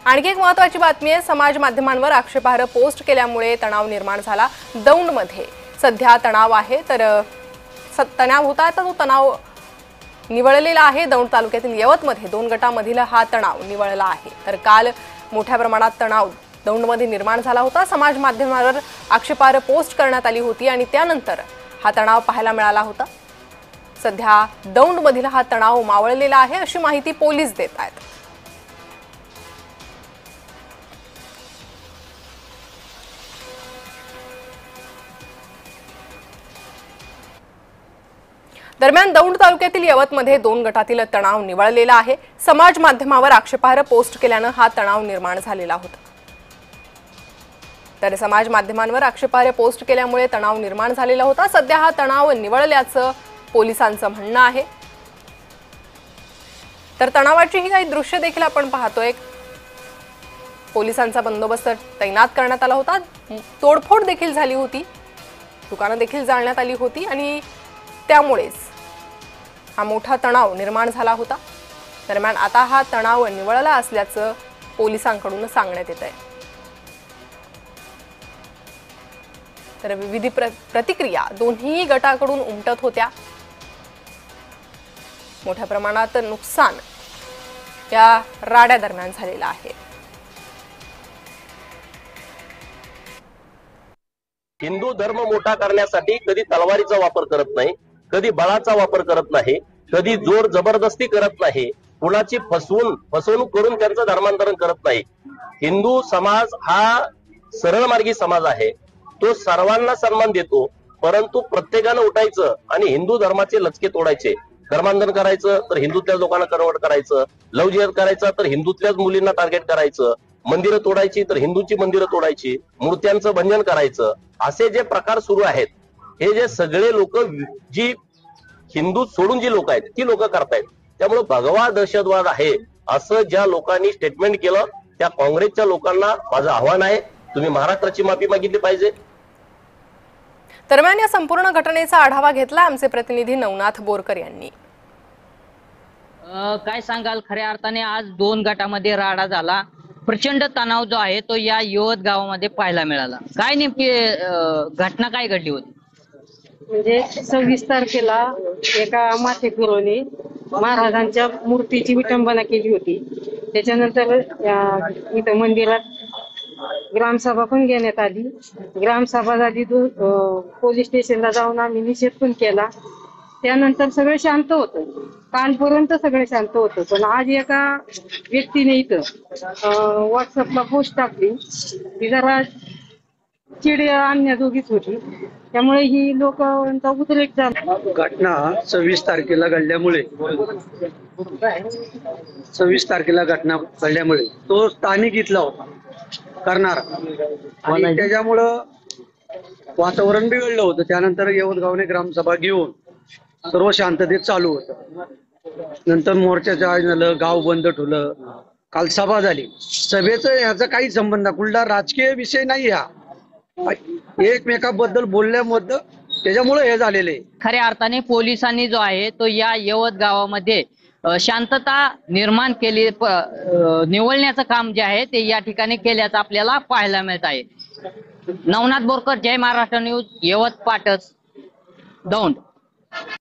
आणखी एक महत्त्वाची बातमी आहे। समाज माध्यमांवर आक्षेपार्ह पोस्ट केल्यामुळे तणाव निर्माण झाला। दौंडमध्ये सध्या तणाव आहे, तर तणाव होता तर तो तणाव निवळलेला आहे। दौंड तालुक्यातील यवतमध्ये 2 गटांमधील हा तणाव निवळला आहे। तर काल मोठ्या प्रमाणात तणाव दौंडमध्ये निर्माण झाला होता। समाज माध्यमांवर आक्षेपार्ह पोस्ट करण्यात आली होती आणि त्यानंतर हा तणाव पाहायला मिळाला होता। सध्या दौंडमधील हा तणाव मावळलेला आहे अशी माहिती पोलीस देत आहेत। दरम्यान दौंड तालुक्यातील यवतमध्ये 2 गटातील तणाव निवळलेला आहे। समाज माध्यमावर आक्षेपार्ह पोस्ट केल्याने हा तणाव निर्माण झालेला होता। तर समाज माध्यमांवर आक्षेपार्ह पोस्ट केल्यामुळे तणाव निर्माण झालेला होता। सध्या हा तणाव निवळल्याचं पोलिसांचं म्हणणं आहे। तर तणावाची ही काही दृश्य देखील आपण पाहतोय। पोलिसांचा बंदोबस्त तैनात करण्यात आला होता। तोडफोड देखील झाली होती, दुकानं देखील जाळण्यात आली होती आणि त्यामुळेच हा मोठा तणाव निर्माण झाला होता। दरम्यान आता हा तणाव निवळला असल्याचं पोलिसांकडून सांगण्यात येत आहे। तर विविध प्रतिक्रिया दोन्ही गटाकडून उमटत होत्या। मोठ्या प्रमाणात नुकसान या राड्या दरम्यान झालेलं आहे। हिंदू धर्म मोठा करण्यासाठी कधी तलवारीचा वापर करत नाही, कधी बळाचा वापर करत नाही, कधी जोर जबरदस्ती करत नाही, कुणाची फसवणूक करून त्यांचं धर्मांतरण करत नाही। हिंदू समाज हा सरळमार्गी समाज आहे। तो सर्वांना सन्मान देतो, परंतु प्रत्येकानं उठायचं आणि हिंदू धर्माचे लचके तोडायचे। धर्मांतरण करायचं तर हिंदूतल्याच लोकांना कन्वर्ट करायचं, लव्ह जिहाद करायचा तर हिंदूतल्याच मुलींना टार्गेट करायचं, मंदिरं तोडायची तर हिंदूंची मंदिरं तोडायची, मूर्त्यांचं भंजन करायचं, असे जे प्रकार सुरू आहेत, हे जे सगळे लोक जी हिंदू सोडून जी लोक आहेत ती लोक करतायत। त्यामुळे भगवा दहशतवाद आहे असं ज्या लोकांनी स्टेटमेंट केलं, त्या काँग्रेसच्या लोकांना माझं आव्हान आहे, तुम्ही महाराष्ट्राची माफी मागितली पाहिजे। दरम्यान या संपूर्ण घटनेचा आढावा घेतला आमचे प्रतिनिधी नवनाथ बोरकर यांनी। काय सांगाल, खऱ्या अर्थाने आज 2 गटामध्ये राडा झाला। प्रचंड तणाव जो आहे तो या यवत गावामध्ये पाहायला मिळाला। काय नेमकी घटना काय घडली होती? म्हणजे 26 तारखेला एका माथेफिरोने महाराजांच्या मूर्तीची विटंबना केली होती। त्याच्यानंतर इथं मंदिरात ग्रामसभा पण घेण्यात आली। ग्रामसभा झाली, पोलीस स्टेशनला जाऊन आम्ही निषेध पण केला। त्यानंतर सगळं शांत होतं, कालपर्यंत सगळं शांत होतं। पण आज एका व्यक्तीने इथं व्हॉट्सअपला पोस्ट टाकली, ती जरा चिड आणण्याजोगीच होती, त्यामुळे ही लोकांचा उद्रेक झाला। घटना 26 तारखेला घडल्यामुळे तो स्थानिक इथला होता करणारा, आणि त्याच्यामुळं वातावरण बिघडलं होतं। त्यानंतर यवतगावने ग्रामसभा घेऊन सर्व शांततेत चालू होतं। नंतर मोर्चाचं आयोजन झालं, गाव बंद ठेवलं, काल सभा झाली। सभेचं ह्याचा काही संबंध नाही, कुठला राजकीय विषय नाही, हा एकमेकाबद्दल बोलल्यामुळे त्याच्यामुळे हे झालेले। खऱ्या अर्थाने पोलिसांनी जो आहे तो या यवत गावामध्ये शांतता निर्माण केली, निवळण्याचं काम जे आहे ते या ठिकाणी केल्याचं आपल्याला पाहायला मिळत आहे। नवनाथ बोरकर, जय महाराष्ट्र न्यूज, यवत पाटस, दौंड।